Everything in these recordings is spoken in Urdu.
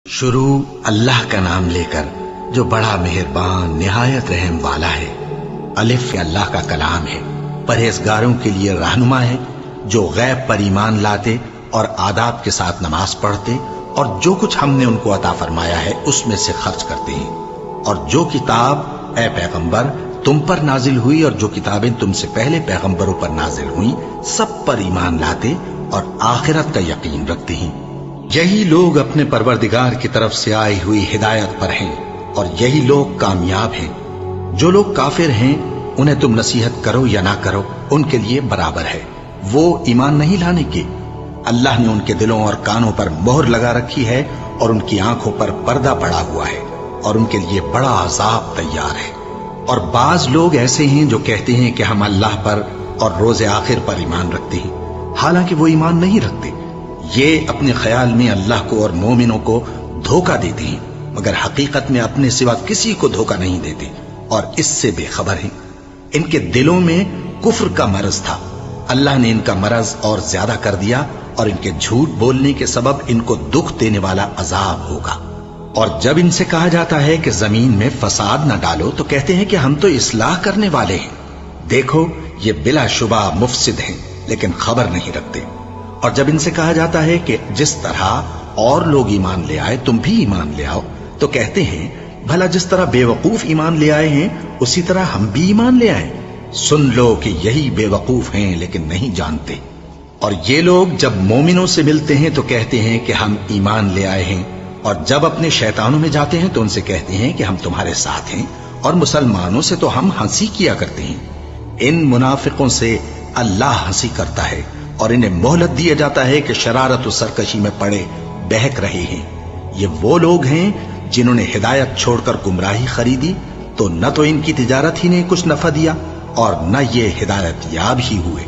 شروع اللہ کا نام لے کر جو بڑا مہربان نہایت رحم والا ہے۔ الف اللہ کا کلام ہے، پرہیزگاروں کے لیے رہنما ہے، جو غیب پر ایمان لاتے اور آداب کے ساتھ نماز پڑھتے اور جو کچھ ہم نے ان کو عطا فرمایا ہے اس میں سے خرچ کرتے ہیں، اور جو کتاب اے پیغمبر تم پر نازل ہوئی اور جو کتابیں تم سے پہلے پیغمبروں پر نازل ہوئیں سب پر ایمان لاتے اور آخرت کا یقین رکھتے ہیں۔ یہی لوگ اپنے پروردگار کی طرف سے آئی ہوئی ہدایت پر ہیں اور یہی لوگ کامیاب ہیں۔ جو لوگ کافر ہیں انہیں تم نصیحت کرو یا نہ کرو ان کے لیے برابر ہے، وہ ایمان نہیں لانے کے۔ اللہ نے ان کے دلوں اور کانوں پر مہر لگا رکھی ہے اور ان کی آنکھوں پر پردہ پڑا ہوا ہے اور ان کے لیے بڑا عذاب تیار ہے۔ اور بعض لوگ ایسے ہیں جو کہتے ہیں کہ ہم اللہ پر اور روز آخر پر ایمان رکھتے ہیں، حالانکہ وہ ایمان نہیں رکھتے۔ یہ اپنے خیال میں اللہ کو اور مومنوں کو دھوکہ دیتے ہیں، مگر حقیقت میں اپنے سوا کسی کو دھوکہ نہیں دیتے اور اس سے بے خبر ہیں۔ ان کے دلوں میں کفر کا مرض تھا، اللہ نے ان کا مرض اور زیادہ کر دیا اور ان کے جھوٹ بولنے کے سبب ان کو دکھ دینے والا عذاب ہوگا۔ اور جب ان سے کہا جاتا ہے کہ زمین میں فساد نہ ڈالو تو کہتے ہیں کہ ہم تو اصلاح کرنے والے ہیں۔ دیکھو یہ بلا شبہ مفسد ہیں لیکن خبر نہیں رکھتے۔ اور جب ان سے کہا جاتا ہے کہ جس طرح اور لوگ ایمان لے آئے تم بھی ایمان لے آؤ تو کہتے ہیں بھلا جس طرح بے وقوف ایمان لے آئے ہیں اسی طرح ہم بھی ایمان لے آئیں۔ سن لو کہ یہی بے وقوف ہیں لیکن نہیں جانتے۔ اور یہ لوگ جب مومنوں سے ملتے ہیں تو کہتے ہیں کہ ہم ایمان لے آئے ہیں، اور جب اپنے شیطانوں میں جاتے ہیں تو ان سے کہتے ہیں کہ ہم تمہارے ساتھ ہیں، اور مسلمانوں سے تو ہم ہنسی کیا کرتے ہیں۔ ان منافقوں سے اللہ ہنسی کرتا ہے اور انہیں مہلت دیا جاتا ہے کہ شرارت و سرکشی میں پڑے بہک رہے ہیں۔ یہ وہ لوگ ہیں جنہوں نے ہدایت چھوڑ کر گمراہی خریدی، تو نہ تو ان کی تجارت ہی نے کچھ نفع دیا اور نہ یہ ہدایت یاب ہی ہوئے۔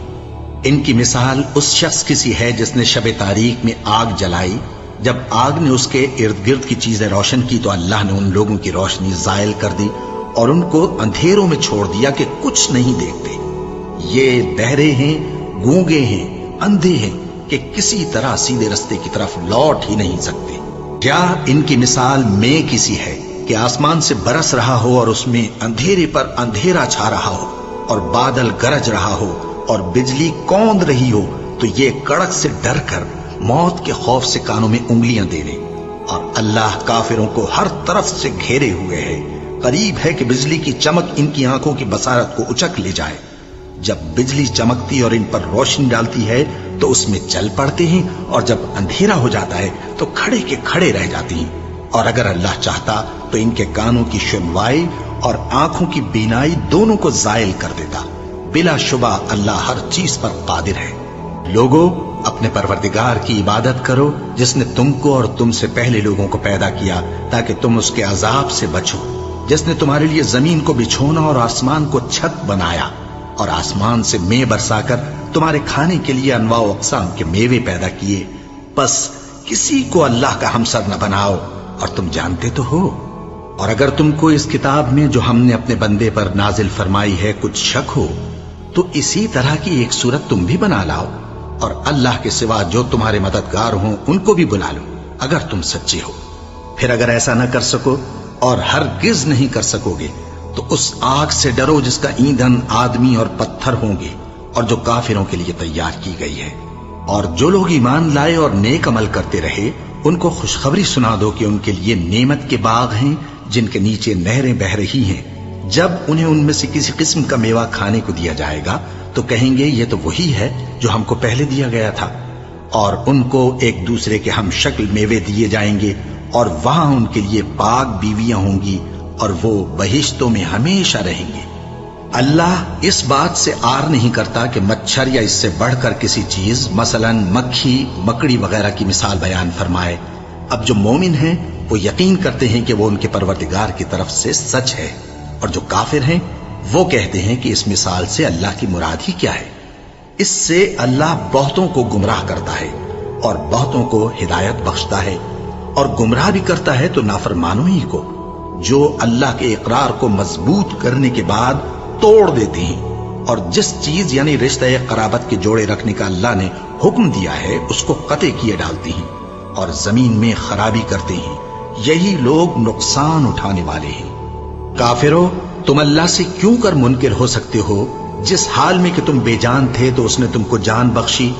ان کی مثال اس شخص کی سی ہے جس نے شب تاریک میں آگ جلائی، جب آگ نے اس کے ارد گرد کی چیزیں روشن کی تو اللہ نے ان لوگوں کی روشنی زائل کر دی اور ان کو اندھیروں میں چھوڑ دیا کہ کچھ نہیں دیکھتے۔ یہ بہرے ہیں، گونگے ہیں، اندھے ہیں کہ کسی طرح سیدھے رستے کی طرف لوٹ ہی نہیں سکتے۔ کیا ان کی مثال میں کسی ہے کہ آسمان سے برس رہا ہو اور اس میں اندھیرے پر اندھیرا چھا رہا ہو اور بادل گرج رہا ہو اور بجلی کوند رہی ہو تو یہ کڑک سے ڈر کر موت کے خوف سے کانوں میں انگلیاں دے لے۔ اور اللہ کافروں کو ہر طرف سے گھیرے ہوئے ہے، قریب ہے کہ بجلی کی چمک ان کی آنکھوں کی بصارت کو اچک لے جائے۔ جب بجلی چمکتی اور ان پر روشنی ڈالتی ہے تو اس میں چل پڑتے ہیں، اور جب اندھیرا ہو جاتا ہے تو کھڑے کے کھڑے رہ جاتے ہیں۔ اور اگر اللہ چاہتا تو ان کے کانوں کی سنوائی اور آنکھوں کی بینائی دونوں کو زائل کر دیتا۔ بلا شبہ اللہ ہر چیز پر قادر ہے۔ لوگو اپنے پروردگار کی عبادت کرو جس نے تم کو اور تم سے پہلے لوگوں کو پیدا کیا تاکہ تم اس کے عذاب سے بچو، جس نے تمہارے لیے زمین کو بچھونا اور آسمان کو چھت بنایا اور آسمان سے مے برسا کر تمہارے کھانے کے لیے انواع و اقسام کے میوے پیدا کیے۔ بس کسی کو اللہ کا ہمسر نہ بناؤ، اور تم جانتے تو ہو۔ اور اگر تم کو اس کتاب میں جو ہم نے اپنے بندے پر نازل فرمائی ہے کچھ شک ہو تو اسی طرح کی ایک صورت تم بھی بنا لاؤ، اور اللہ کے سوا جو تمہارے مددگار ہوں ان کو بھی بلا لو اگر تم سچے ہو۔ پھر اگر ایسا نہ کر سکو اور ہرگز نہیں کر سکو گے تو اس آگ سے ڈرو جس کا ایندھن آدمی اور پتھر ہوں گے اور جو کافروں کے لیے تیار کی گئی ہے۔ اور جو لوگ ایمان لائے اور نیک عمل کرتے رہے ان کو خوشخبری سنا دو کہ ان کے لیے نعمت کے باغ ہیں جن کے نیچے نہریں بہہ رہی ہیں۔ جب انہیں ان میں سے کسی قسم کا میوہ کھانے کو دیا جائے گا تو کہیں گے یہ تو وہی ہے جو ہم کو پہلے دیا گیا تھا، اور ان کو ایک دوسرے کے ہم شکل میوے دیے جائیں گے، اور وہاں ان کے لیے پاک بیویاں ہوں گی اور وہ بہشتوں میں ہمیشہ رہیں گے۔ اللہ اس بات سے آر نہیں کرتا کہ مچھر یا اس سے بڑھ کر کسی چیز مثلا مکھی مکڑی وغیرہ کی مثال بیان فرمائے۔ اب جو مومن ہیں وہ یقین کرتے ہیں کہ وہ ان کے پروردگار کی طرف سے سچ ہے، اور جو کافر ہیں وہ کہتے ہیں کہ اس مثال سے اللہ کی مراد ہی کیا ہے۔ اس سے اللہ بہتوں کو گمراہ کرتا ہے اور بہتوں کو ہدایت بخشتا ہے، اور گمراہ بھی کرتا ہے تو نافرمانوں ہی کو، جو اللہ کے اقرار کو مضبوط کرنے کے بعد توڑ دیتے ہیں، اور جس چیز یعنی رشتہ قرابت کے جوڑے رکھنے کا اللہ نے حکم دیا ہے اس کو قطع کیے ڈالتے ہیں، اور زمین میں خرابی کرتے ہیں یہی لوگ نقصان اٹھانے والے ہیں۔ کافرو، تم اللہ سے کیوں کر منکر ہو سکتے ہو؟ جس حال میں کہ تم بے جان تھے تو اس نے تم کو جان بخشی،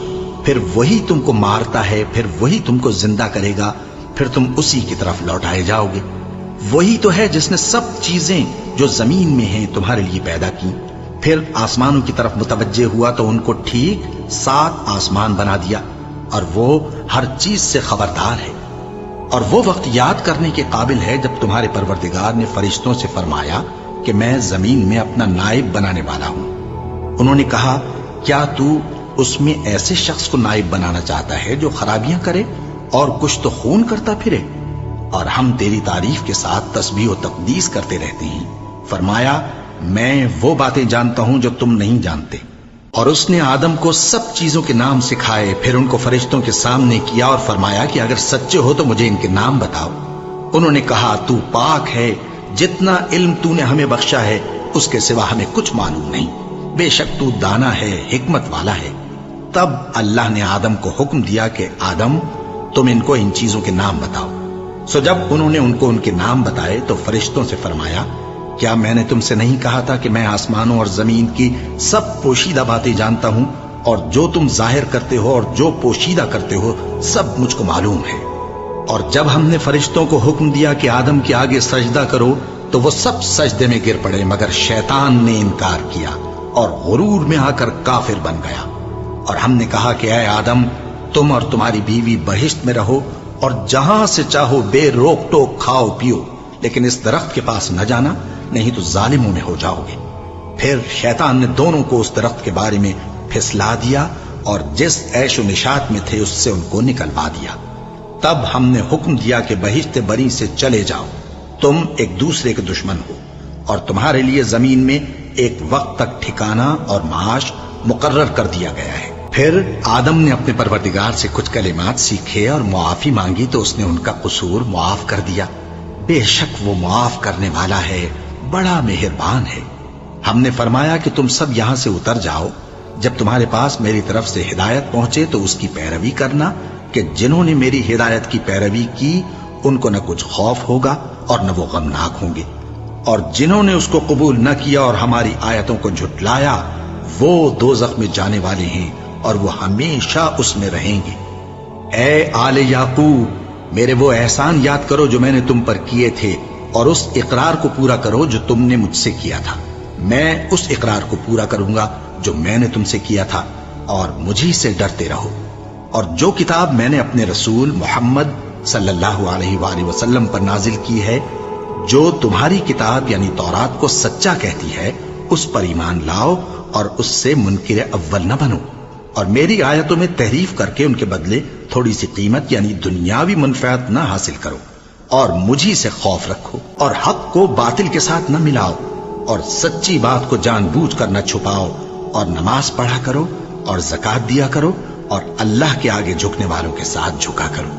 پھر وہی تم کو مارتا ہے، پھر وہی تم کو زندہ کرے گا، پھر تم اسی کی طرف لوٹائے جاؤ گے۔ وہی تو ہے جس نے سب چیزیں جو زمین میں ہیں تمہارے لیے پیدا کی، پھر آسمانوں کی طرف متوجہ ہوا تو ان کو ٹھیک 7 آسمان بنا دیا، اور وہ ہر چیز سے خبردار ہے۔ اور وہ وقت یاد کرنے کے قابل ہے جب تمہارے پروردگار نے فرشتوں سے فرمایا کہ میں زمین میں اپنا نائب بنانے والا ہوں۔ انہوں نے کہا، کیا تو اس میں ایسے شخص کو نائب بنانا چاہتا ہے جو خرابیاں کرے اور کچھ تو خون کرتا پھرے؟ اور ہم تیری تعریف کے ساتھ تسبیح و تقدیس کرتے رہتے ہیں۔ فرمایا، میں وہ باتیں جانتا ہوں جو تم نہیں جانتے۔ اور اس نے آدم کو سب چیزوں کے نام سکھائے، پھر ان کو فرشتوں کے سامنے کیا اور فرمایا کہ اگر سچے ہو تو مجھے ان کے نام بتاؤ۔ انہوں نے کہا، تو پاک ہے، جتنا علم تو نے ہمیں بخشا ہے اس کے سوا ہمیں کچھ معلوم نہیں، بے شک تو دانا ہے، حکمت والا ہے۔ تب اللہ نے آدم کو حکم دیا کہ آدم، تم ان کو ان چیزوں کے نام بتاؤ۔ سو جب انہوں نے ان کو ان کے نام بتائے تو فرشتوں سے فرمایا، کیا میں نے تم سے نہیں کہا تھا کہ میں آسمانوں اور زمین کی سب پوشیدہ باتیں جانتا ہوں، اور جو تم ظاہر کرتے ہو اور جو پوشیدہ کرتے ہو سب مجھ کو معلوم ہے۔ اور جب ہم نے فرشتوں کو حکم دیا کہ آدم کے آگے سجدہ کرو تو وہ سب سجدے میں گر پڑے، مگر شیطان نے انکار کیا اور غرور میں آ کر کافر بن گیا۔ اور ہم نے کہا کہ اے آدم، تم اور تمہاری بیوی بہشت میں رہو اور جہاں سے چاہو بے روک ٹوک کھاؤ پیو، لیکن اس درخت کے پاس نہ جانا، نہیں تو ظالموں میں ہو جاؤ گے۔ پھر شیطان نے دونوں کو اس درخت کے بارے میں پھسلا دیا اور جس عیش و نشاط میں تھے اس سے ان کو نکلوا دیا۔ تب ہم نے حکم دیا کہ بہشت بری سے چلے جاؤ، تم ایک دوسرے کے دشمن ہو، اور تمہارے لیے زمین میں ایک وقت تک ٹھکانہ اور معاش مقرر کر دیا گیا ہے۔ پھر آدم نے اپنے پروردگار سے کچھ کلمات سیکھے اور معافی مانگی تو اس نے ان کا قصور معاف کر دیا۔ بے شک وہ معاف کرنے والا ہے، بڑا مہربان ہے۔ ہم نے فرمایا کہ تم سب یہاں سے اتر جاؤ، جب تمہارے پاس میری طرف سے ہدایت پہنچے تو اس کی پیروی کرنا، کہ جنہوں نے میری ہدایت کی پیروی کی ان کو نہ کچھ خوف ہوگا اور نہ وہ غمناک ہوں گے، اور جنہوں نے اس کو قبول نہ کیا اور ہماری آیتوں کو جھٹلایا وہ دوزخ میں جانے والے ہیں اور وہ ہمیشہ اس میں رہیں گے۔ اے آل یعقوب، میرے وہ احسان یاد کرو جو میں نے تم پر کیے تھے، اور اس اقرار کو پورا کرو جو تم نے مجھ سے کیا تھا۔ میں اس اقرار کو پورا کروں گا جو میں نے تم سے کیا تھا، اور مجھی سے ڈرتے رہو۔ اور جو کتاب میں نے اپنے رسول محمد صلی اللہ علیہ وآلہ وسلم پر نازل کی ہے، جو تمہاری کتاب یعنی تورات کو سچا کہتی ہے، اس پر ایمان لاؤ اور اس سے منکر اول نہ بنو، اور میری آیتوں میں تحریف کر کے ان کے بدلے تھوڑی سی قیمت یعنی دنیاوی منفعت نہ حاصل کرو، اور مجھی سے خوف رکھو، اور حق کو باطل کے ساتھ نہ ملاؤ، اور سچی بات کو جان بوجھ کر نہ چھپاؤ، اور نماز پڑھا کرو اور زکوٰۃ دیا کرو، اور اللہ کے آگے جھکنے والوں کے ساتھ جھکا کرو۔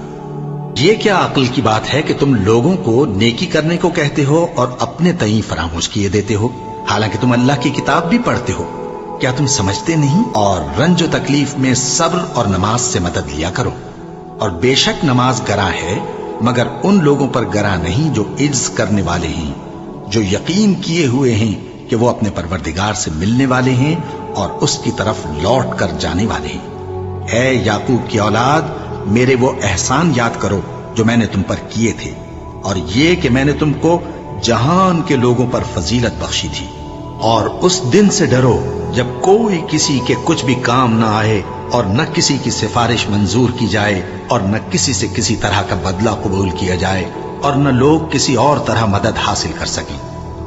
یہ کیا عقل کی بات ہے کہ تم لوگوں کو نیکی کرنے کو کہتے ہو اور اپنے تئیں فراموش کیے دیتے ہو، حالانکہ تم اللہ کی کتاب بھی پڑھتے ہو؟ کیا تم سمجھتے نہیں؟ اور رنج و تکلیف میں صبر اور نماز سے مدد لیا کرو۔ اور بے شک نماز گراں ہے، مگر ان لوگوں پر گراں نہیں جو عجز کرنے والے ہیں، جو یقین کیے ہوئے ہیں کہ وہ اپنے پروردگار سے ملنے والے ہیں اور اس کی طرف لوٹ کر جانے والے ہیں۔ اے یعقوب کی اولاد، میرے وہ احسان یاد کرو جو میں نے تم پر کیے تھے، اور یہ کہ میں نے تم کو جہان کے لوگوں پر فضیلت بخشی تھی۔ اور اس دن سے ڈرو جب کوئی کسی کے کچھ بھی کام نہ آئے، اور نہ کسی کی سفارش منظور کی جائے، اور نہ کسی سے کسی طرح کا بدلہ قبول کیا جائے، اور نہ لوگ کسی اور طرح مدد حاصل کر سکیں۔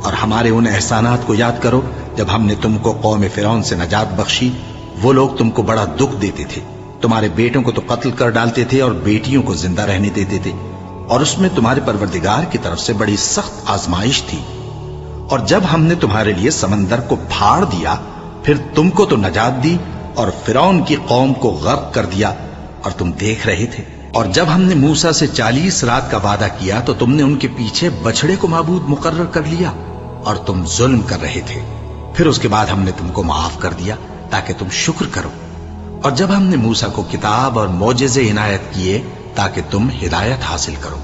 اور ہمارے ان احسانات کو یاد کرو جب ہم نے تم کو قوم فرعون سے نجات بخشی۔ وہ لوگ تم کو بڑا دکھ دیتے تھے، تمہارے بیٹوں کو تو قتل کر ڈالتے تھے اور بیٹیوں کو زندہ رہنے دیتے تھے، اور اس میں تمہارے پروردگار کی طرف سے بڑی سخت آزمائش تھی۔ اور جب ہم نے تمہارے لیے سمندر کو پھاڑ دیا، پھر تم کو تو نجات دی اور فرعون کی قوم کو غرق کر دیا، اور تم دیکھ رہے تھے۔ اور جب ہم نے موسیٰ سے 40 رات کا وعدہ کیا تو تم نے ان کے پیچھے بچڑے کو معبود مقرر کر لیا، اور تم ظلم کر رہے تھے۔ پھر اس کے بعد ہم نے تم کو معاف کر دیا تاکہ تم شکر کرو۔ اور جب ہم نے موسیٰ کو کتاب اور معجزے عنایت کیے تاکہ تم ہدایت حاصل کرو۔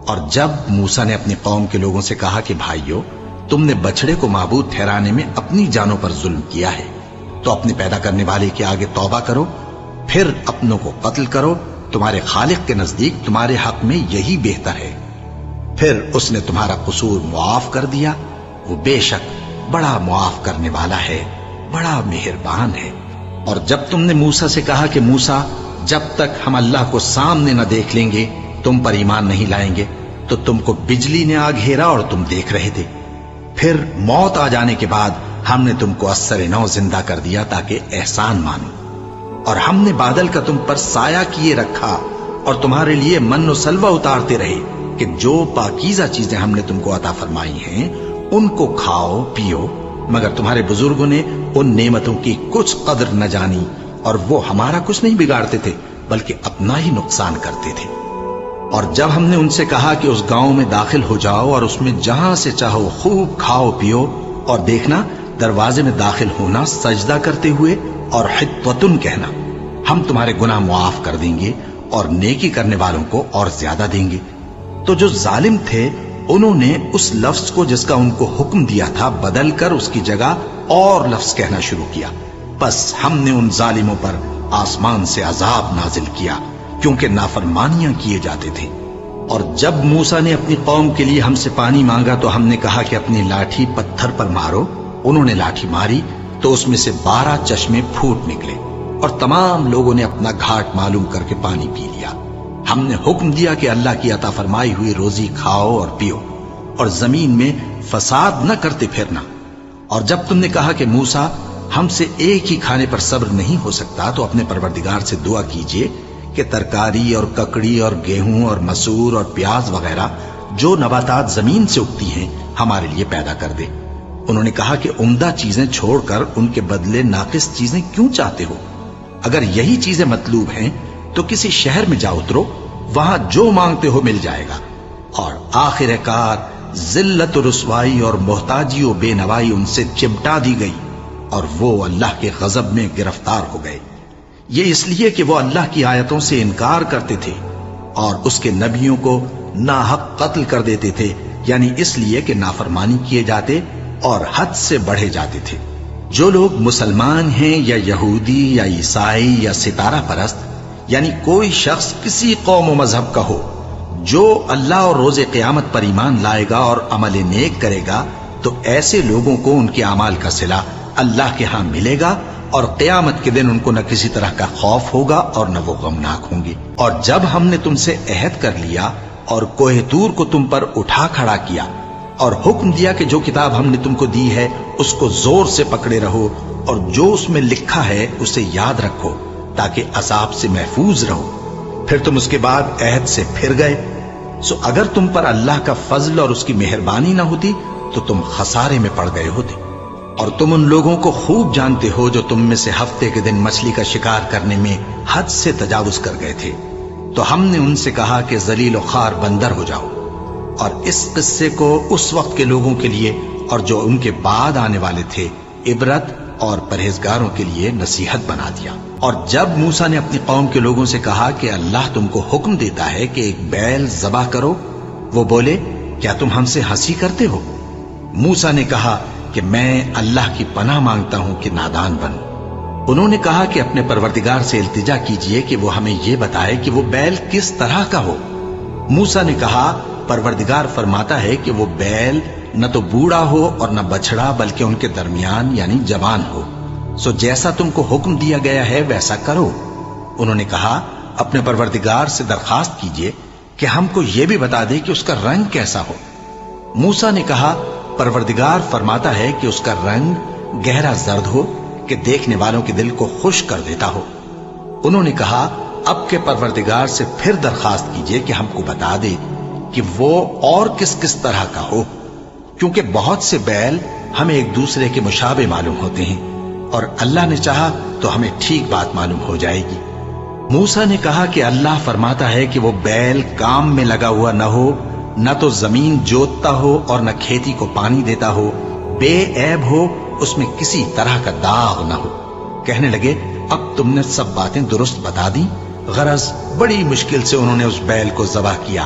اور جب موسیٰ نے اپنی قوم کے لوگوں سے کہا کہ بھائیو، تم نے بچڑے کو معبود ٹھہرانے میں اپنی جانوں پر ظلم کیا ہے، تو اپنے پیدا کرنے والے کے آگے توبہ کرو، پھر اپنوں کو قتل کرو، تمہارے خالق کے نزدیک تمہارے حق میں یہی بہتر ہے۔ پھر اس نے تمہارا قصور معاف کر دیا، وہ بے شک بڑا معاف کرنے والا ہے، بڑا مہربان ہے۔ اور جب تم نے موسیٰ سے کہا کہ موسیٰ، جب تک ہم اللہ کو سامنے نہ دیکھ لیں گے تم پر ایمان نہیں لائیں گے، تو تم کو بجلی نے آ گھیرا اور تم دیکھ رہے تھے، پھر موت آ جانے کے بعد ہم نے تم کو اثر نو زندہ کر دیا تاکہ احسان مانو، اور ہم نے بادل کا تم پر سایہ کیے رکھا اور تمہارے لیے من و سلوہ اتارتے رہے کہ جو پاکیزہ چیزیں ہم نے تم کو عطا فرمائی ہیں ان کو کھاؤ پیو، مگر تمہارے بزرگوں نے ان نعمتوں کی کچھ قدر نہ جانی، اور وہ ہمارا کچھ نہیں بگاڑتے تھے بلکہ اپنا ہی نقصان کرتے تھے۔ اور جب ہم نے ان سے کہا کہ اس گاؤں میں داخل ہو جاؤ اور اس میں جہاں سے چاہو خوب کھاؤ پیو، اور دیکھنا دروازے میں داخل ہونا سجدہ کرتے ہوئے اور حطوتن کہنا، ہم تمہارے گناہ معاف کر دیں گے اور نیکی کرنے والوں کو اور زیادہ دیں گے، تو جو ظالم تھے انہوں نے اس لفظ کو جس کا ان کو حکم دیا تھا بدل کر اس کی جگہ اور لفظ کہنا شروع کیا، بس ہم نے ان ظالموں پر آسمان سے عذاب نازل کیا کیونکہ نافرمانیاں کیے جاتے تھے۔ اور جب موسیٰ نے اپنی قوم کے لیے ہم سے پانی مانگا تو ہم نے کہا کہ اپنی لاٹھی پتھر پر مارو، انہوں نے لاٹھی ماری تو اس میں سے 12 چشمے پھوٹ نکلے، اور تمام لوگوں نے اپنا گھاٹ معلوم کر کے پانی پی لیا۔ ہم نے حکم دیا کہ اللہ کی عطا فرمائی ہوئی روزی کھاؤ اور پیو، اور زمین میں فساد نہ کرتے پھرنا۔ اور جب تم نے کہا کہ موسیٰ، ہم سے ایک ہی کھانے پر صبر نہیں ہو سکتا، تو اپنے پروردگار سے دعا کیجئے کہ ترکاری اور ککڑی اور گیہوں اور مسور اور پیاز وغیرہ جو نباتات زمین سے اگتی ہیں ہمارے لیے پیدا کر دے۔ انہوں نے کہا کہ عمدہ چیزیں چھوڑ کر ان کے بدلے ناقص چیزیں کیوں چاہتے ہو؟ اگر یہی چیزیں مطلوب ہیں تو کسی شہر میں جا اترو، وہاں جو مانگتے ہو مل جائے گا۔ اور آخر کار ذلت و رسوائی اور محتاجی و بے نوائی ان سے چمٹا دی گئی، اور وہ اللہ کے غضب میں گرفتار ہو گئے، یہ اس لیے کہ وہ اللہ کی آیتوں سے انکار کرتے تھے اور اس کے نبیوں کو ناحق قتل کر دیتے تھے، یعنی اس لیے کہ نافرمانی کیے جاتے اور حد سے بڑھے جاتے تھے۔ جو لوگ مسلمان ہیں یا یہودی یا عیسائی یا ستارہ پرست، یعنی کوئی شخص کسی قوم و مذہب کا ہو، جو اللہ اور روز قیامت پر ایمان لائے گا اور عمل نیک کرے گا، تو ایسے لوگوں کو ان کے اعمال کا صلہ اللہ کے ہاں ملے گا، اور قیامت کے دن ان کو نہ کسی طرح کا خوف ہوگا اور نہ وہ غمناک ہوں گے۔ اور جب ہم نے تم سے عہد کر لیا اور کوہ طور کو تم پر اٹھا کھڑا کیا اور حکم دیا کہ جو کتاب ہم نے تم کو دی ہے اس کو زور سے پکڑے رہو، اور جو اس میں لکھا ہے اسے یاد رکھو تاکہ عذاب سے محفوظ رہو، پھر تم اس کے بعد عہد سے پھر گئے، سو اگر تم پر اللہ کا فضل اور اس کی مہربانی نہ ہوتی تو تم خسارے میں پڑ گئے ہوتے۔ اور تم ان لوگوں کو خوب جانتے ہو جو تم میں سے ہفتے کے دن مچھلی کا شکار کرنے میں حد سے تجاوز کر گئے تھے، تو ہم نے ان سے کہا کہ ذلیل و خوار بندر ہو جاؤ، اور اس قصے کو اس وقت کے لوگوں کے لیے اور جو ان کے بعد آنے والے تھے عبرت اور پرہیزگاروں کے لیے نصیحت بنا دیا۔ اور جب موسیٰ نے اپنی قوم کے لوگوں سے کہا کہ اللہ تم کو حکم دیتا ہے کہ ایک بیل ذبح کرو، وہ بولے کیا تم ہم سے ہنسی کرتے ہو؟ موسیٰ نے کہا کہ میں اللہ کی پناہ مانگتا ہوں کہ نادان بنوں۔ انہوں نے کہا کہ اپنے پروردگار سے التجا کیجئے کہ وہ ہمیں یہ بتائے کہ وہ بیل کس طرح کا ہو۔ موسیٰ نے کہا پروردگار فرماتا ہے کہ وہ بیل نہ تو بوڑھا ہو اور نہ بچڑا بلکہ ان کے درمیان یعنی جوان ہو، سو جیسا تم کو حکم دیا گیا ہے ویسا کرو۔ انہوں نے کہا اپنے پروردگار سے درخواست کیجئے کہ ہم کو یہ بھی بتا دے کہ اس کا رنگ کیسا ہو۔ موسیٰ نے کہا پروردگار فرماتا ہے کہ اس کا رنگ گہرا زرد ہو کہ دیکھنے والوں کے دل کو خوش کر دیتا ہو۔ انہوں نے کہا اب کے پروردگار سے پھر درخواست کیجئے کہ ہم کو بتا دے کہ وہ اور کس کس طرح کا ہو، کیونکہ بہت سے بیل ہمیں ایک دوسرے کے مشابہ معلوم ہوتے ہیں، اور اللہ نے چاہا تو ہمیں ٹھیک بات معلوم ہو جائے گی۔ موسیٰ نے کہا کہ اللہ فرماتا ہے کہ وہ بیل کام میں لگا ہوا نہ ہو، نہ تو زمین جوتتا ہو اور نہ کھیتی کو پانی دیتا ہو، بے عیب ہو، اس میں کسی طرح کا داغ نہ ہو۔ کہنے لگے اب تم نے سب باتیں درست بتا دی۔ غرض بڑی مشکل سے انہوں نے اس بیل کو ذبح کیا،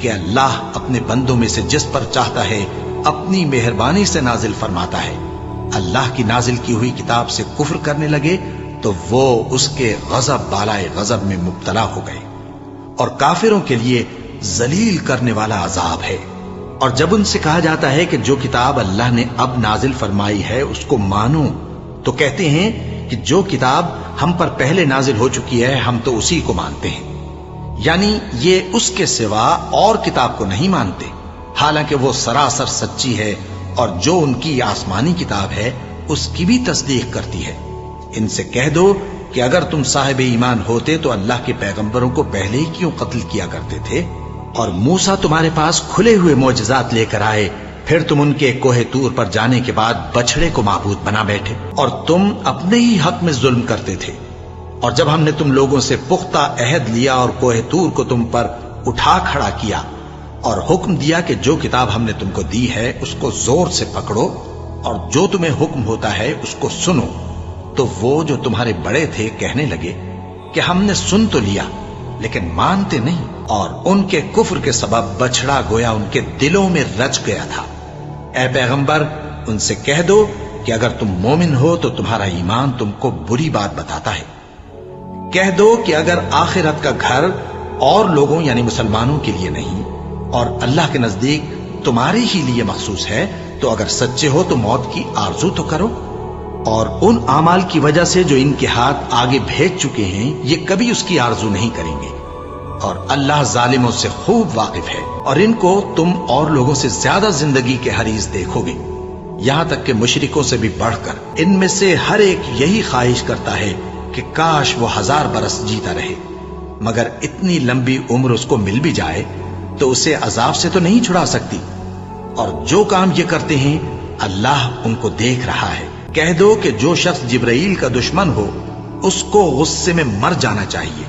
کہ اللہ اپنے بندوں میں سے جس پر چاہتا ہے اپنی مہربانی سے نازل فرماتا ہے۔ اللہ کی نازل کی ہوئی کتاب سے کفر کرنے لگے تو وہ اس کے غضب بالائے غضب میں مبتلا ہو گئے، اور کافروں کے لیے ذلیل کرنے والا عذاب ہے۔ اور جب ان سے کہا جاتا ہے کہ جو کتاب اللہ نے اب نازل فرمائی ہے اس کو مانو، تو کہتے ہیں کہ جو کتاب ہم پر پہلے نازل ہو چکی ہے ہم تو اسی کو مانتے ہیں، یعنی یہ اس کے سوا اور کتاب کو نہیں مانتے، حالانکہ وہ سراسر سچی ہے، اور جو ان کی آسمانی کتاب ہے اس کی بھی تصدیق کرتی ہے۔ ان سے کہہ دو کہ اگر تم صاحب ایمان ہوتے تو اللہ کے پیغمبروں کو پہلے ہی کیوں قتل کیا کرتے تھے؟ اور موسیٰ تمہارے پاس کھلے ہوئے معجزات لے کر آئے، پھر تم ان کے کوہ طور پر جانے کے بعد بچڑے کو معبود بنا بیٹھے، اور تم اپنے ہی حق میں ظلم کرتے تھے۔ اور جب ہم نے تم لوگوں سے پختہ عہد لیا اور کوہ طور کو تم پر اٹھا کھڑا کیا اور حکم دیا کہ جو کتاب ہم نے تم کو دی ہے اس کو زور سے پکڑو اور جو تمہیں حکم ہوتا ہے اس کو سنو، تو وہ جو تمہارے بڑے تھے کہنے لگے کہ ہم نے سن تو لیا لیکن مانتے نہیں، اور ان کے کفر کے سبب بچڑا گویا ان کے دلوں میں رچ گیا تھا۔ اے پیغمبر ان سے کہہ دو کہ اگر تم مومن ہو تو تمہارا ایمان تم کو بری بات بتاتا ہے۔ کہہ دو کہ اگر آخرت کا گھر اور لوگوں یعنی مسلمانوں کے لیے نہیں اور اللہ کے نزدیک تمہارے ہی لیے مخصوص ہے تو اگر سچے ہو تو موت کی آرزو تو کرو، اور ان اعمال کی وجہ سے جو ان کے ہاتھ آگے بھیج چکے ہیں یہ کبھی اس کی آرزو نہیں کریں گے، اور اللہ ظالموں سے خوب واقف ہے، اور ان کو تم اور لوگوں سے زیادہ زندگی کے حریص دیکھو گے، یہاں تک کہ مشرکوں سے بھی بڑھ کر ان میں سے ہر ایک یہی خواہش کرتا ہے کہ کاش وہ 1000 برس جیتا رہے، مگر اتنی لمبی عمر اس کو مل بھی جائے تو اسے عذاب سے تو نہیں چھڑا سکتی، اور جو کام یہ کرتے ہیں اللہ ان کو دیکھ رہا ہے۔ کہہ دو کہ جو شخص جبرائیل کا دشمن ہو اس کو غصے میں مر جانا چاہیے،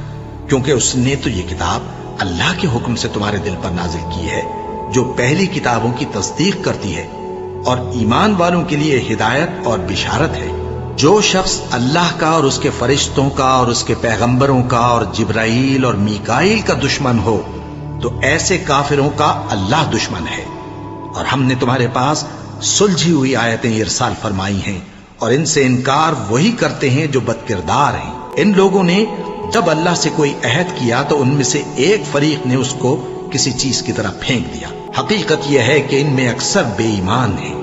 کیونکہ اس نے تو یہ کتاب اللہ کے حکم سے تمہارے دل پر نازل کی ہے جو پہلی کتابوں کی تصدیق کرتی ہے، اور ایمان والوں کے لیے ہدایت اور بشارت ہے۔ جو شخص اللہ کا اور اس کے فرشتوں کا اور اس کے پیغمبروں کا اور جبرائیل اور میکائیل کا دشمن ہو تو ایسے کافروں کا اللہ دشمن ہے، اور ہم نے تمہارے پاس سلجھی ہوئی آیتیں ارسال فرمائی ہیں، اور ان سے انکار وہی کرتے ہیں جو بد کردار ہیں۔ ان لوگوں نے جب اللہ سے کوئی عہد کیا تو ان میں سے ایک فریق نے اس کو کسی چیز کی طرح پھینک دیا۔ حقیقت یہ ہے کہ ان میں اکثر بے ایمان ہیں،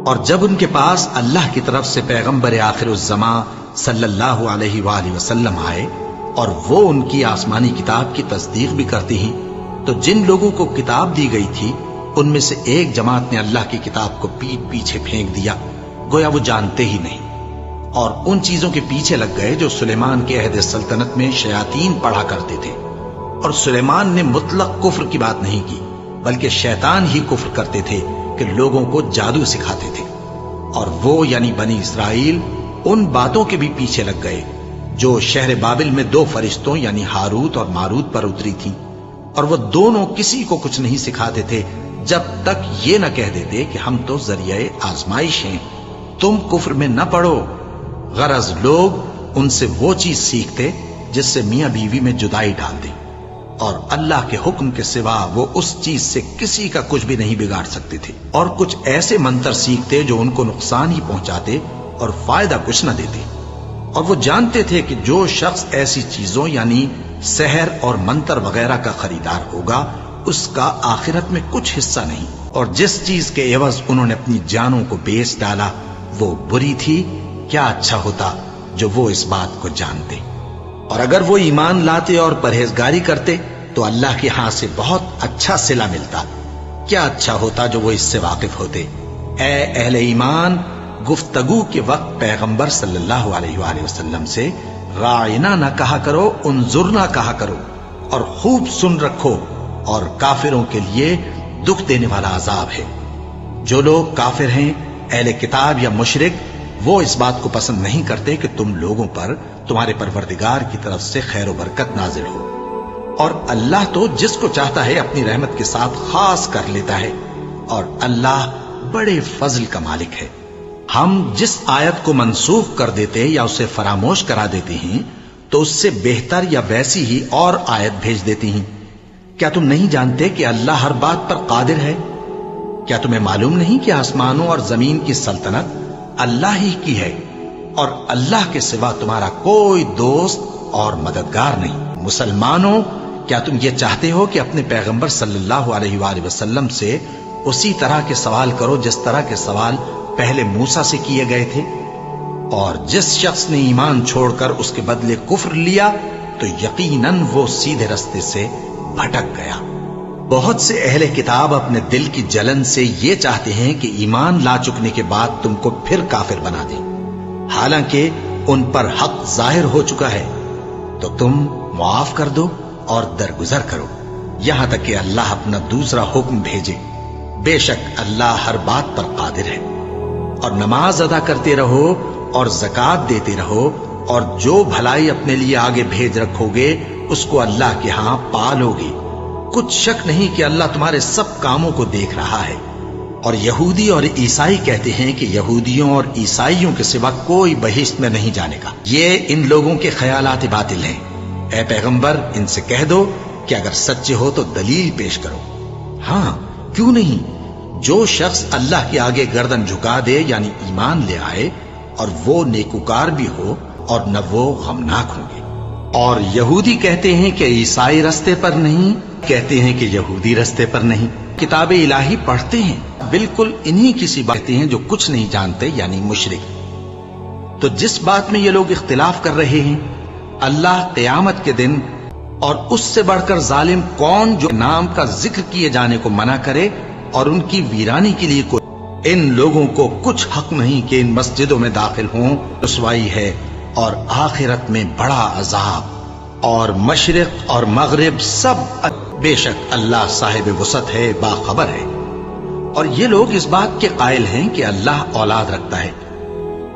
اور جب ان کے پاس اللہ کی طرف سے پیغمبر آخر الزماں صلی اللہ علیہ وآلہ وسلم آئے اور وہ ان کی آسمانی کتاب کی تصدیق بھی کرتے ہیں، تو جن لوگوں کو کتاب دی گئی تھی ان میں سے ایک جماعت نے اللہ کی کتاب کو پیٹ پیچھے پھینک دیا، گویا وہ جانتے ہی نہیں، اور ان چیزوں کے پیچھے لگ گئے جو سلیمان کے عہد سلطنت میں شیاطین پڑھا کرتے تھے۔ اور سلیمان نے مطلق کفر کی بات نہیں کی، بلکہ شیطان ہی کفر کرتے تھے کہ لوگوں کو جادو سکھاتے تھے، اور وہ یعنی بنی اسرائیل ان باتوں کے بھی پیچھے لگ گئے جو شہر بابل میں 2 فرشتوں یعنی ہاروت اور ماروت پر اتری تھی، اور وہ دونوں کسی کو کچھ نہیں سکھاتے تھے جب تک یہ نہ کہہ دیتے کہ ہم تو ذریعہ آزمائش ہیں، تم کفر میں نہ پڑو۔ غرض لوگ ان سے وہ چیز سیکھتے جس سے میاں بیوی میں جدائی ڈال دے، اور اللہ کے حکم کے سوا وہ اس چیز سے کسی کا کچھ بھی نہیں بگاڑ سکتے تھے، اور کچھ ایسے منتر سیکھتے جو ان کو نقصان ہی پہنچاتے اور فائدہ کچھ نہ دیتے، اور وہ جانتے تھے کہ جو شخص ایسی چیزوں یعنی سحر اور منتر وغیرہ کا خریدار ہوگا اس کا آخرت میں کچھ حصہ نہیں، اور جس چیز کے عوض انہوں نے اپنی جانوں کو بیچ ڈالا وہ بری تھی، کیا اچھا ہوتا جو وہ اس بات کو جانتے۔ اور اگر وہ ایمان لاتے اور پرہیزگاری کرتے تو اللہ کے ہاں سے بہت اچھا صلہ ملتا، کیا اچھا ہوتا جو وہ اس سے واقف ہوتے۔ اے اہل ایمان، گفتگو کے وقت پیغمبر صلی اللہ علیہ وآلہ وسلم سے راعنا نہ کہا کرو، انظرنا کہا کرو، اور خوب سن رکھو، اور کافروں کے لیے دکھ دینے والا عذاب ہے۔ جو لوگ کافر ہیں، اہل کتاب یا مشرک، وہ اس بات کو پسند نہیں کرتے کہ تم لوگوں پر تمہارے پروردگار کی طرف سے خیر و برکت نازل ہو، اور اللہ تو جس کو چاہتا ہے اپنی رحمت کے ساتھ خاص کر لیتا ہے، اور اللہ بڑے فضل کا مالک ہے۔ ہم جس آیت کو منسوخ کر دیتے یا اسے فراموش کرا دیتے ہیں تو اس سے بہتر یا ویسی ہی اور آیت بھیج دیتے ہیں، کیا تم نہیں جانتے کہ اللہ ہر بات پر قادر ہے؟ کیا تمہیں معلوم نہیں کہ آسمانوں اور زمین کی سلطنت اللہ ہی کی ہے اور اللہ کے سوا تمہارا کوئی دوست اور مددگار نہیں؟ مسلمانوں، کیا تم یہ چاہتے ہو کہ اپنے پیغمبر صلی اللہ علیہ وآلہ وسلم سے اسی طرح کے سوال کرو جس طرح کے سوال پہلے موسیٰ سے کیے گئے تھے؟ اور جس شخص نے ایمان چھوڑ کر اس کے بدلے کفر لیا تو یقیناً وہ سیدھے رستے سے بھٹک گیا۔ بہت سے اہل کتاب اپنے دل کی جلن سے یہ چاہتے ہیں کہ ایمان لا چکنے کے بعد تم کو پھر کافر بنا دیں، حالانکہ ان پر حق ظاہر ہو چکا ہے۔ تو تم معاف کر دو اور درگزر کرو یہاں تک کہ اللہ اپنا دوسرا حکم بھیجے۔ بے شک اللہ ہر بات پر قادر ہے۔ اور نماز ادا کرتے رہو اور زکوٰۃ دیتے رہو، اور جو بھلائی اپنے لیے آگے بھیج رکھو گے اس کو اللہ کے ہاں پالو گے۔ کچھ شک نہیں کہ اللہ تمہارے سب کاموں کو دیکھ رہا ہے۔ اور یہودی اور عیسائی کہتے ہیں کہ یہودیوں اور عیسائیوں کے سوا کوئی بہشت میں نہیں جانے گا۔ یہ ان لوگوں کے خیالات باطل ہیں۔ اے پیغمبر، ان سے کہہ دو کہ اگر سچے ہو تو دلیل پیش کرو۔ ہاں، کیوں نہیں؟ جو شخص اللہ کے آگے گردن جھکا دے، یعنی ایمان لے آئے، اور وہ نیکوکار بھی ہو اور نہ وہ غمناک ہوں گے۔ اور یہودی کہتے ہیں کہ عیسائی رستے پر نہیں، کہتے ہیں کہ یہودی رستے پر نہیں۔ کتاب الہی پڑھتے ہیں، بالکل انہی کسی باتیں ہیں جو کچھ نہیں جانتے، یعنی مشرک۔ تو جس بات میں یہ لوگ اختلاف کر رہے ہیں، اللہ قیامت کے دن اور اس سے بڑھ کر ظالم کون جو نام کا ذکر کیے جانے کو منع کرے اور ان کی ویرانی کے لیے کوئی، ان لوگوں کو کچھ حق نہیں کہ ان مسجدوں میں داخل ہوں۔ رسوائی ہے اور آخرت میں بڑا عذاب۔ اور مشرق اور مغرب سب بے شک اللہ صاحب وسعت ہے، باخبر ہے۔ اور یہ لوگ اس بات کے قائل ہیں کہ اللہ اولاد رکھتا ہے۔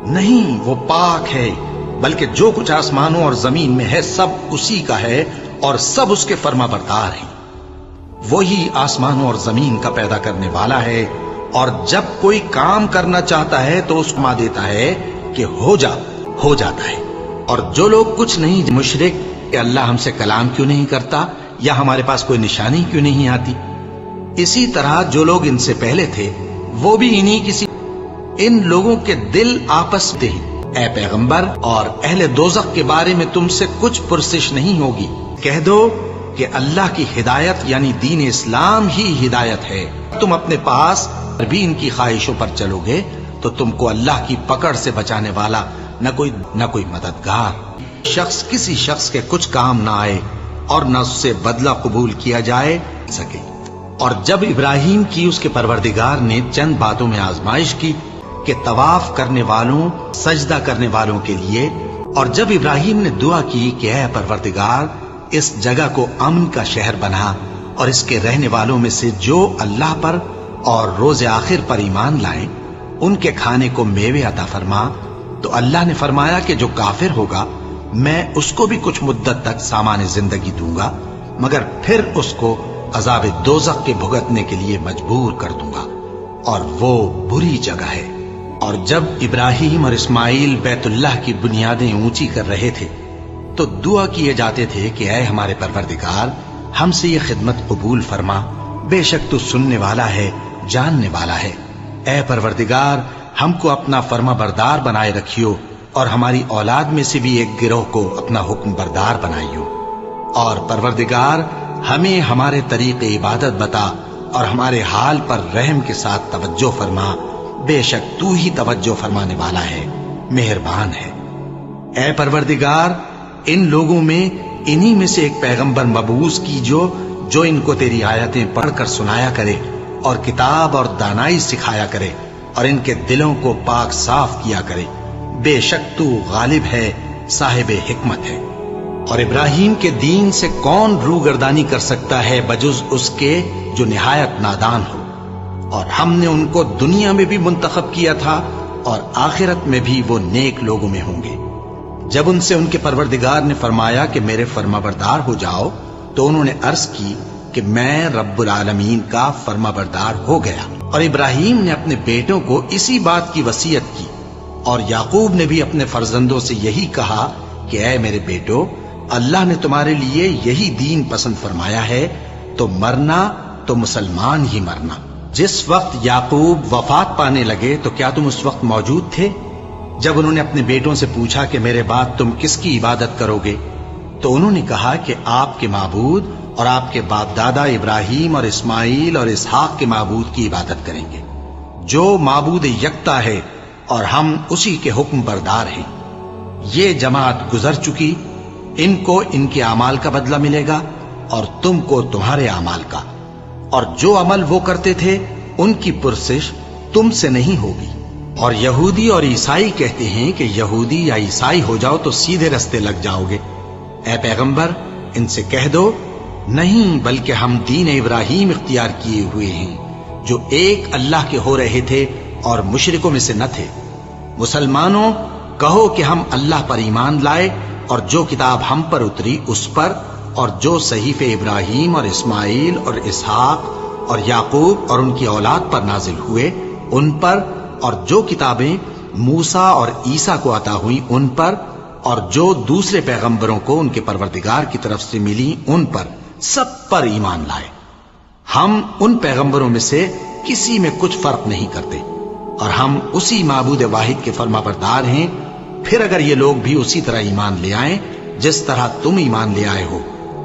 نہیں، وہ پاک ہے، بلکہ جو کچھ آسمانوں اور زمین میں ہے سب اسی کا ہے اور سب اس کے فرما بردار ہیں۔ وہی آسمانوں اور زمین کا پیدا کرنے والا ہے، اور جب کوئی کام کرنا چاہتا ہے تو اس کو ما دیتا ہے کہ ہو جاتا ہے۔ اور جو لوگ کچھ نہیں مشرک کہ اللہ ہم سے کلام کیوں نہیں کرتا یا ہمارے پاس کوئی نشانی کیوں نہیں آتی، اسی طرح جو لوگ ان سے پہلے تھے وہ بھی ان لوگوں کے دل آپس میں ہی۔ اے پیغمبر، اور اہل دوزخ کے بارے میں تم سے کچھ پرسش نہیں ہوگی۔ کہہ دو کہ اللہ کی ہدایت یعنی دین اسلام ہی ہدایت ہے۔ تم اپنے پاس بھی ان کی خواہشوں پر چلو گے تو تم کو اللہ کی پکڑ سے بچانے والا نہ کوئی مددگار۔ شخص کسی شخص کے کچھ کام نہ آئے اور نہ اس سے بدلہ قبول کیا جائے سکے۔ اور جب ابراہیم کی اس کے پروردگار نے چند باتوں میں آزمائش کی کہ طواف کرنے والوں، سجدہ کرنے والوں کے لیے، اور جب ابراہیم نے دعا کی کہ اے پروردگار اس جگہ کو امن کا شہر بنا اور اس کے رہنے والوں میں سے جو اللہ پر اور روز آخر پر ایمان لائیں ان کے کھانے کو میوے عطا فرما، تو اللہ نے فرمایا کہ جو کافر ہوگا میں اس کو بھی کچھ مدت تک سامان زندگی دوں گا، مگر پھر اس کو عذاب دوزخ کے بھگتنے کے لیے مجبور کر دوں گا، اور وہ بری جگہ ہے۔ اور جب ابراہیم اور اسماعیل بیت اللہ کی بنیادیں اونچی کر رہے تھے تو دعا کیے جاتے تھے کہ اے ہمارے پروردگار ہم سے یہ خدمت قبول فرما، بے شک تو سننے والا ہے، جاننے والا ہے۔ اے پروردگار ہم کو اپنا فرما بردار بنائے رکھیو، اور ہماری اولاد میں سے بھی ایک گروہ کو اپنا حکم بردار بنائیو۔ اور پروردگار ہمیں ہمارے طریق عبادت بتا اور ہمارے حال پر رحم کے ساتھ توجہ فرما، بے شک تو ہی توجہ فرمانے والا ہے، مہربان ہے۔ اے پروردگار ان لوگوں میں انہی میں سے ایک پیغمبر مبعوث کی جو ان کو تیری آیتیں پڑھ کر سنایا کرے اور کتاب اور دانائی سکھایا کرے اور ان کے دلوں کو پاک صاف کیا کرے، بے شک تو غالب ہے، صاحب حکمت ہے۔ اور ابراہیم کے دین سے کون روگردانی کر سکتا ہے بجز اس کے جو نہایت نادان ہو؟ اور ہم نے ان کو دنیا میں بھی منتخب کیا تھا اور آخرت میں بھی وہ نیک لوگوں میں ہوں گے۔ جب ان سے ان کے پروردگار نے فرمایا کہ میرے فرما بردار ہو جاؤ تو انہوں نے عرض کی کہ میں رب العالمین کا فرما بردار ہو گیا۔ اور ابراہیم نے اپنے بیٹوں کو اسی بات کی وصیت کی، اور یعقوب نے بھی اپنے فرزندوں سے یہی کہا کہ اے میرے بیٹو، اللہ نے تمہارے لیے یہی دین پسند فرمایا ہے تو مرنا تو مسلمان ہی مرنا۔ جس وقت یعقوب وفات پانے لگے تو کیا تم اس وقت موجود تھے جب انہوں نے اپنے بیٹوں سے پوچھا کہ میرے بعد تم کس کی عبادت کرو گے؟ تو انہوں نے کہا کہ آپ کے معبود اور آپ کے باپ دادا ابراہیم اور اسماعیل اور اسحاق کے معبود کی عبادت کریں گے، جو معبود یکتا ہے اور ہم اسی کے حکم بردار ہیں۔ یہ جماعت گزر چکی، ان کو ان کے اعمال کا بدلہ ملے گا اور تم کو تمہارے اعمال کا، اور جو عمل وہ کرتے تھے ان کی پرسش تم سے نہیں ہوگی۔ اور یہودی اور عیسائی کہتے ہیں کہ یہودی یا عیسائی ہو جاؤ تو سیدھے رستے لگ جاؤ گے۔ اے پیغمبر ان سے کہہ دو، نہیں، بلکہ ہم دین ابراہیم اختیار کیے ہوئے ہیں جو ایک اللہ کے ہو رہے تھے اور مشرکوں میں سے نہ تھے۔ مسلمانوں کہو کہ ہم اللہ پر ایمان لائے اور جو کتاب ہم پر اتری اس پر، اور جو صحیفے ابراہیم اور اسماعیل اور اسحاق اور یعقوب اور ان کی اولاد پر نازل ہوئے ان پر، اور جو کتابیں موسیٰ اور عیسیٰ کو عطا ہوئیں ان پر، اور جو دوسرے پیغمبروں کو ان کے پروردگار کی طرف سے ملی ان پر، سب پر ایمان لائے۔ ہم ان پیغمبروں میں سے کسی میں کچھ فرق نہیں کرتے، اور ہم اسی معبود واحد کے فرما بردار ہیں۔ پھر اگر یہ لوگ بھی اسی طرح ایمان لے آئیں جس طرح تم ایمان لے آئے ہو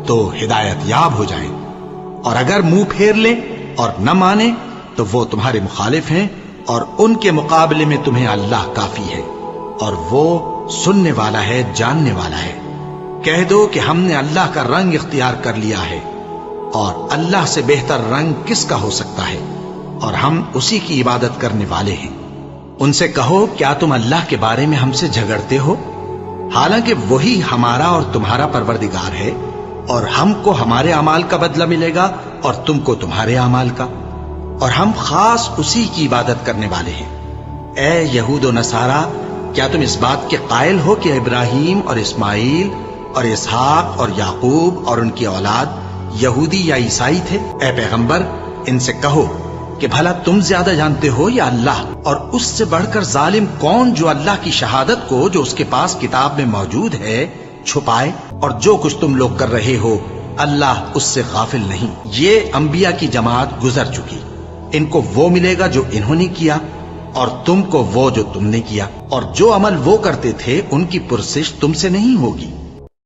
تو ہدایت یاب ہو جائیں، اور اگر منہ پھیر لیں اور نہ مانیں تو وہ تمہارے مخالف ہیں، اور ان کے مقابلے میں تمہیں اللہ کافی ہے، اور وہ سننے والا ہے، جاننے والا ہے۔ کہہ دو کہ ہم نے اللہ کا رنگ اختیار کر لیا ہے، اور اللہ سے بہتر رنگ کس کا ہو سکتا ہے، اور ہم اسی کی عبادت کرنے والے ہیں۔ ان سے کہو کیا تم اللہ کے بارے میں ہم سے جھگڑتے ہو، حالانکہ وہی ہمارا اور تمہارا پروردگار ہے، اور ہم کو ہمارے اعمال کا بدلہ ملے گا اور تم کو تمہارے اعمال کا، اور ہم خاص اسی کی عبادت کرنے والے ہیں۔ اے یہود و نصارا، کیا تم اس بات کے قائل ہو کہ ابراہیم اور اسماعیل اور اسحاق اور یعقوب اور ان کی اولاد یہودی یا عیسائی تھے؟ اے پیغمبر ان سے کہو کہ بھلا تم زیادہ جانتے ہو یا اللہ؟ اور اس سے بڑھ کر ظالم کون جو اللہ کی شہادت کو جو اس کے پاس کتاب میں موجود ہے چھپائے؟ اور جو کچھ تم لوگ کر رہے ہو اللہ اس سے غافل نہیں۔ یہ انبیاء کی جماعت گزر چکی، ان کو وہ ملے گا جو انہوں نے کیا، اور تم کو وہ جو تم نے کیا، اور جو عمل وہ کرتے تھے ان کی پرسش تم سے نہیں ہوگی۔